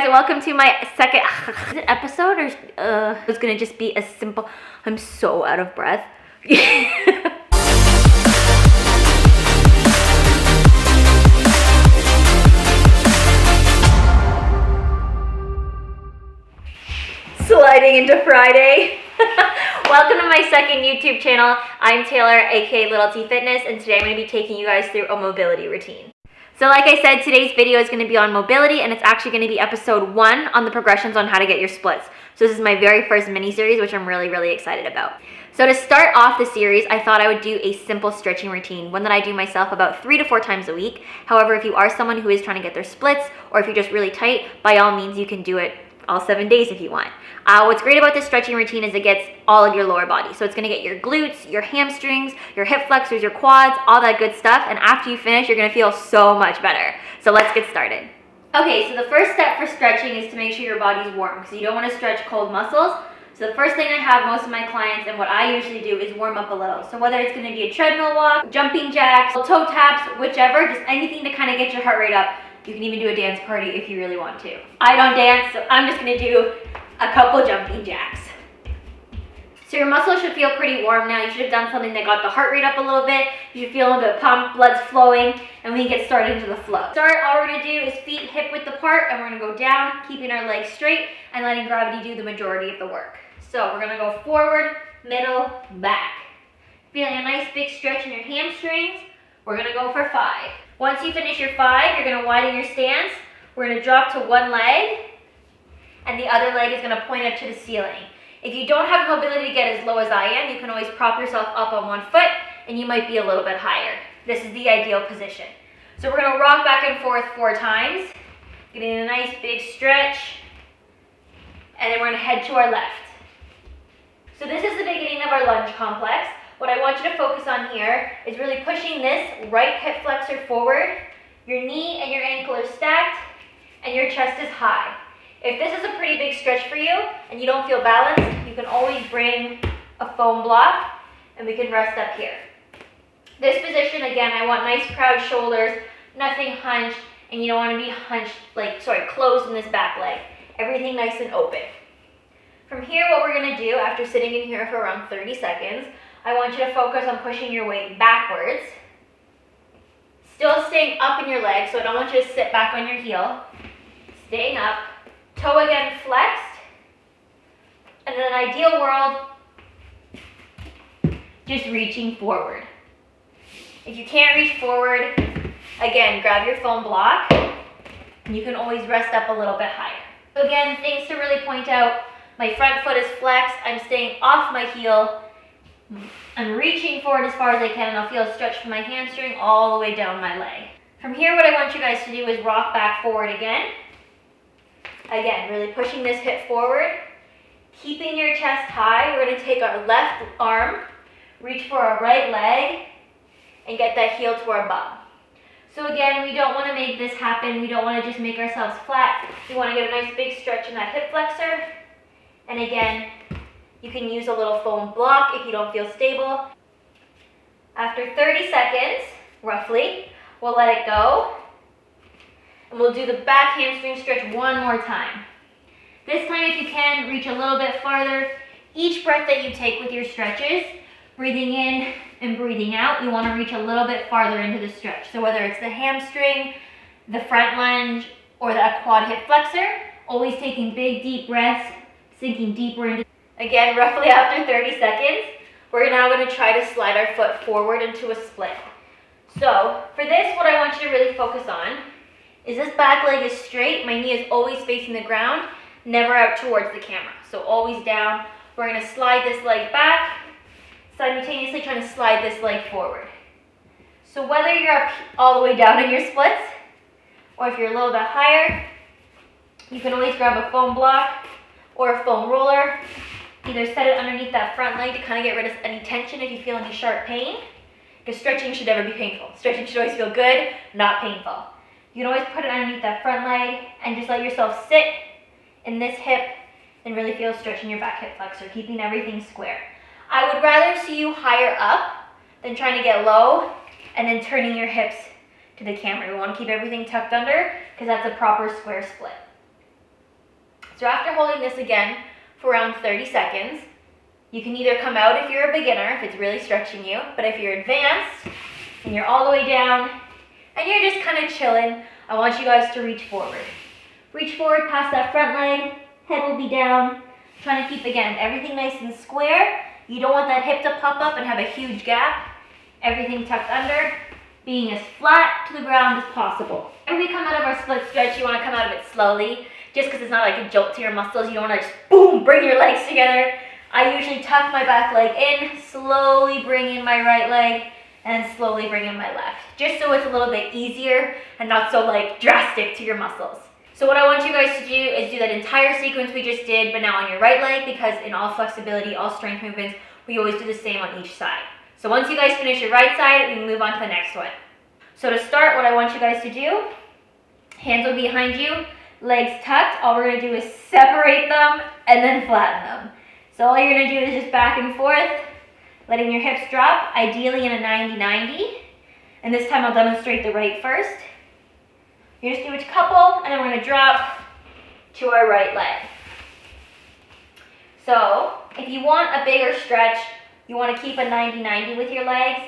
Okay, welcome to my second episode, or it's gonna just be a simple. I'm so out of breath. Sliding into Friday. Welcome to my second YouTube channel. I'm Taylor, aka Little T Fitness, and today I'm going to be taking you guys through a mobility routine. So like I said, today's video is going to be on mobility, and it's actually going to be episode 1 on the progressions on how to get your splits. So this is my very first mini-series, which I'm really excited about. So to start off the series, I thought I would do a simple stretching routine, one that I do myself about 3 to 4 times a week. However, if you are someone who is trying to get their splits, or if you're just really tight, by all means you can do it all 7 days if you want. What's great about this stretching routine is it gets all of your lower body. So it's gonna get your glutes, your hamstrings, your hip flexors, your quads, all that good stuff. And after you finish, you're gonna feel so much better. So let's get started. Okay, so the first step for stretching is to make sure your body's warm, because you don't wanna stretch cold muscles. So the first thing I have most of my clients, and what I usually do, is warm up a little. So whether it's gonna be a treadmill walk, jumping jacks, toe taps, whichever, just anything to kind of get your heart rate up. You can even do a dance party if you really want to. I don't dance, so I'm just gonna do a couple jumping jacks. So your muscles should feel pretty warm now. You should have done something that got the heart rate up a little bit. You should feel a bit pumped, blood's flowing, and we can get started into the flow. All we're gonna do is feet hip width apart, and we're gonna go down, keeping our legs straight, and letting gravity do the majority of the work. So we're gonna go forward, middle, back. Feeling a nice big stretch in your hamstrings. We're gonna go for 5. Once you finish your 5, you're gonna widen your stance. We're gonna drop to one leg, and the other leg is gonna point up to the ceiling. If you don't have mobility to get as low as I am, you can always prop yourself up on one foot, and you might be a little bit higher. This is the ideal position. So we're gonna rock back and forth 4 times, getting a nice big stretch, and then we're gonna head to our left. So this is the beginning of our lunge complex. What I want you to focus on here is really pushing this right hip flexor forward. Your knee and your ankle are stacked, and your chest is high. If this is a pretty big stretch for you and you don't feel balanced, you can always bring a foam block, and we can rest up here. This position, again, I want nice proud shoulders, nothing hunched, and you don't want to be hunched, closed in this back leg. Everything nice and open. From here, what we're gonna do after sitting in here for around 30 seconds, I want you to focus on pushing your weight backwards. Still staying up in your leg, so I don't want you to sit back on your heel. Staying up. Toe again flexed. And in an ideal world, just reaching forward. If you can't reach forward, again, grab your foam block. And you can always rest up a little bit higher. So again, things to really point out. My front foot is flexed. I'm staying off my heel. I'm reaching forward as far as I can, and I'll feel a stretch from my hamstring all the way down my leg. From here, what I want you guys to do is rock back forward again. Again, really pushing this hip forward. Keeping your chest high, we're gonna take our left arm, reach for our right leg, and get that heel to our bum. So again, we don't wanna make this happen. We don't wanna just make ourselves flat. We wanna get a nice big stretch in that hip flexor. And again, you can use a little foam block if you don't feel stable. After 30 seconds, roughly, we'll let it go. And we'll do the back hamstring stretch one more time. This time, if you can, reach a little bit farther. Each breath that you take with your stretches, breathing in and breathing out, you want to reach a little bit farther into the stretch. So whether it's the hamstring, the front lunge, or that quad hip flexor, always taking big, deep breaths, sinking deeper into. Again, roughly after 30 seconds, we're now going to try to slide our foot forward into a split. So for this, what I want you to really focus on is this back leg is straight. My knee is always facing the ground, never out towards the camera. So always down. We're going to slide this leg back, simultaneously trying to slide this leg forward. So whether you're up all the way down in your splits, or if you're a little bit higher, you can always grab a foam block or a foam roller. Either set it underneath that front leg to kind of get rid of any tension if you feel any sharp pain, because stretching should never be painful. Stretching should always feel good, not painful. You can always put it underneath that front leg and just let yourself sit in this hip and really feel a stretch in your back hip flexor, keeping everything square. I would rather see you higher up than trying to get low and then turning your hips to the camera. We want to keep everything tucked under because that's a proper square split. So after holding this again for around 30 seconds, you can either come out if you're a beginner, if it's really stretching you, but if you're advanced and you're all the way down and you're just kind of chilling, I want you guys to reach forward. Reach forward past that front leg, head will be down. Trying to keep, again, everything nice and square. You don't want that hip to pop up and have a huge gap. Everything tucked under, being as flat to the ground as possible. When we come out of our split stretch, you want to come out of it slowly, just because it's not like a jolt to your muscles. You don't want to just, boom, bring your legs together. I usually tuck my back leg in, slowly bring in my right leg, and slowly bring in my left, just so it's a little bit easier and not so like drastic to your muscles. So what I want you guys to do is do that entire sequence we just did, but now on your right leg, because in all flexibility, all strength movements, we always do the same on each side. So once you guys finish your right side, we can move on to the next one. So to start, what I want you guys to do, hands will be behind you, legs tucked. All we're gonna do is separate them and then flatten them. So all you're gonna do is just back and forth, letting your hips drop, ideally in a 90-90. And this time I'll demonstrate the right first. You just do a couple, and then we're gonna drop to our right leg. So if you want a bigger stretch, you wanna keep a 90-90 with your legs.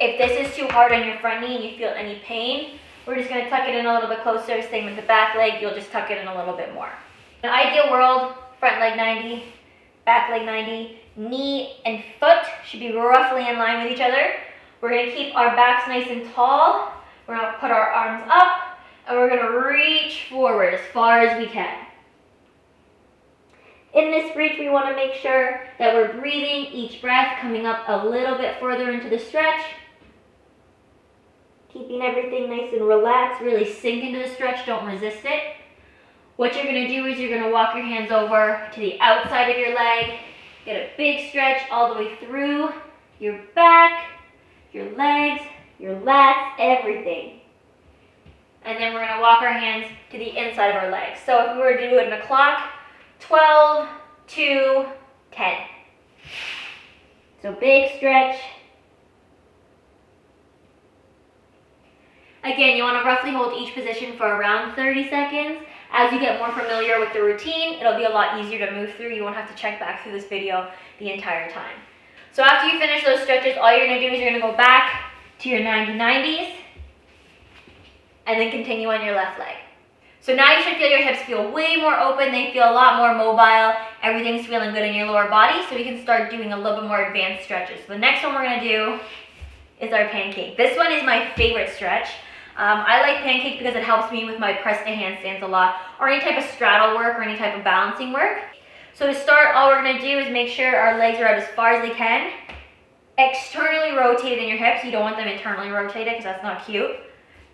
If this is too hard on your front knee and you feel any pain, we're just gonna tuck it in a little bit closer. Same with the back leg, you'll just tuck it in a little bit more. In an ideal world, front leg 90, back leg 90, knee and foot should be roughly in line with each other. We're gonna keep our backs nice and tall. We're gonna put our arms up, and we're gonna reach forward as far as we can. In this reach, we wanna make sure that we're breathing each breath, coming up a little bit further into the stretch. Keeping everything nice and relaxed, really sink into the stretch, don't resist it. What you're gonna do is you're gonna walk your hands over to the outside of your leg, get a big stretch all the way through your back, your legs, your lats, everything. And then we're gonna walk our hands to the inside of our legs. So if we were to do it in a clock, 12, 2, 10. So big stretch. Again, you wanna roughly hold each position for around 30 seconds. As you get more familiar with the routine, it'll be a lot easier to move through. You won't have to check back through this video the entire time. So after you finish those stretches, all you're gonna do is you're gonna go back to your 90-90s, and then continue on your left leg. So now you should feel your hips feel way more open. They feel a lot more mobile. Everything's feeling good in your lower body, so we can start doing a little bit more advanced stretches. So the next one we're gonna do is our pancake. This one is my favorite stretch. I like pancake because it helps me with my press to handstands a lot, or any type of straddle work or any type of balancing work. So to start, all we're gonna do is make sure our legs are out as far as they can. Externally rotated in your hips. You don't want them internally rotated because that's not cute.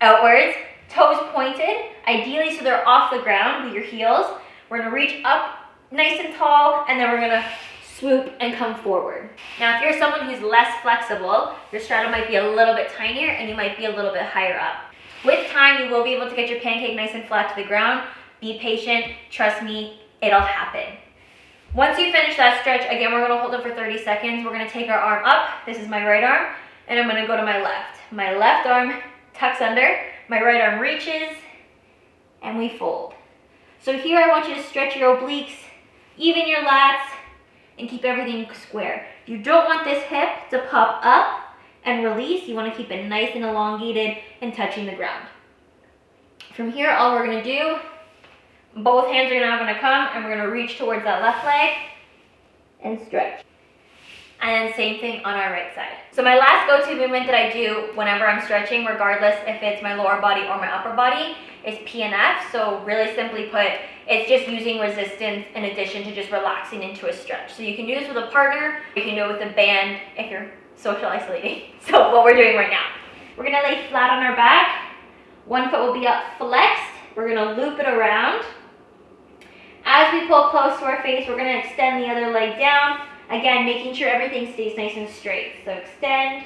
Outwards, toes pointed, ideally so they're off the ground with your heels. We're gonna reach up nice and tall, and then we're gonna swoop and come forward. Now, if you're someone who's less flexible, your straddle might be a little bit tinier and you might be a little bit higher up. With time, you will be able to get your pancake nice and flat to the ground. Be patient, trust me, it'll happen. Once you finish that stretch, again, we're gonna hold it for 30 seconds. We're gonna take our arm up, this is my right arm, and I'm gonna go to my left. My left arm tucks under, my right arm reaches, and we fold. So here I want you to stretch your obliques, even your lats, and keep everything square. You don't want this hip to pop up and release. You want to keep it nice and elongated and touching the ground. From here, all we're going to do, both hands are now going to come, and we're going to reach towards that left leg and stretch. And then same thing on our right side. So my last go-to movement that I do whenever I'm stretching, regardless if it's my lower body or my upper body, is PNF. So really simply put, it's just using resistance in addition to just relaxing into a stretch. So you can do this with a partner, you can do it with a band if you're social isolating. So what we're doing right now, we're gonna lay flat on our back. One foot will be up flexed. We're gonna loop it around. As we pull close to our face, we're gonna extend the other leg down. Again, making sure everything stays nice and straight. So extend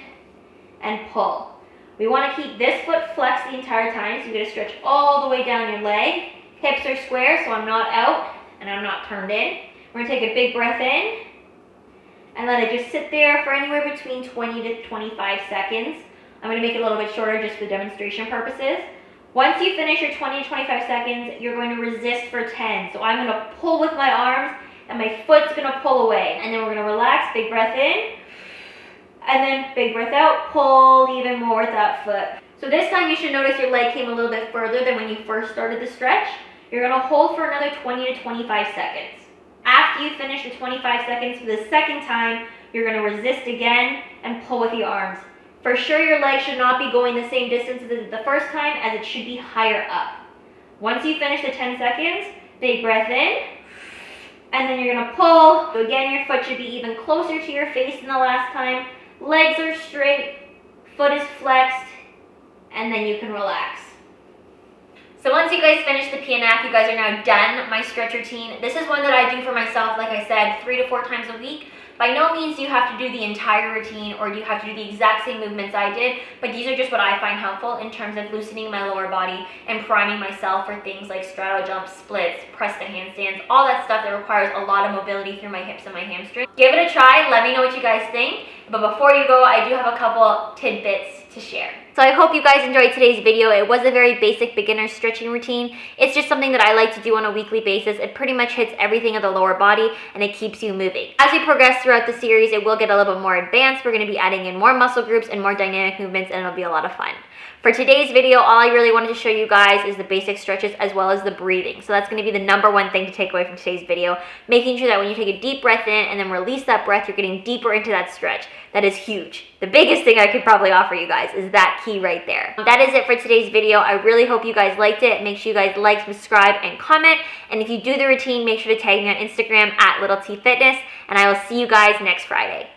and pull. We want to keep this foot flexed the entire time, so you're going to stretch all the way down your leg. Hips are square, so I'm not out and I'm not turned in. We're going to take a big breath in and let it just sit there for anywhere between 20 to 25 seconds. I'm going to make it a little bit shorter just for demonstration purposes. Once you finish your 20 to 25 seconds, you're going to resist for 10. So I'm gonna pull with my arms and my foot's gonna pull away. And then we're gonna relax, big breath in, and then big breath out, pull even more with that foot. So this time you should notice your leg came a little bit further than when you first started the stretch. You're gonna hold for another 20 to 25 seconds. After you finish the 25 seconds for the second time, you're gonna resist again and pull with the arms. For sure, your leg should not be going the same distance as the first time, as it should be higher up. Once you finish the 10 seconds, big breath in, and then you're gonna pull. So again, your foot should be even closer to your face than the last time. Legs are straight, foot is flexed, and then you can relax. So once you guys finish the PNF, you guys are now done my stretch routine. This is one that I do for myself, like I said, 3 to 4 times a week. By no means do you have to do the entire routine or do you have to do the exact same movements I did, but these are just what I find helpful in terms of loosening my lower body and priming myself for things like straddle jumps, splits, press to handstands, all that stuff that requires a lot of mobility through my hips and my hamstring. Give it a try, let me know what you guys think. But before you go, I do have a couple tidbits to share. So I hope you guys enjoyed today's video. It was a very basic beginner stretching routine. It's just something that I like to do on a weekly basis. It pretty much hits everything of the lower body and it keeps you moving. As we progress throughout the series, it will get a little bit more advanced. We're going to be adding in more muscle groups and more dynamic movements, and it'll be a lot of fun. For today's video, all I really wanted to show you guys is the basic stretches as well as the breathing. So that's going to be the number one thing to take away from today's video, making sure that when you take a deep breath in and then release that breath, you're getting deeper into that stretch. That is huge. The biggest thing I could probably offer you guys is that key right there. That is it for today's video. I really hope you guys liked it. Make sure you guys like, subscribe, and comment. And if you do the routine, make sure to tag me on Instagram at LittleTFitness, and I will see you guys next Friday.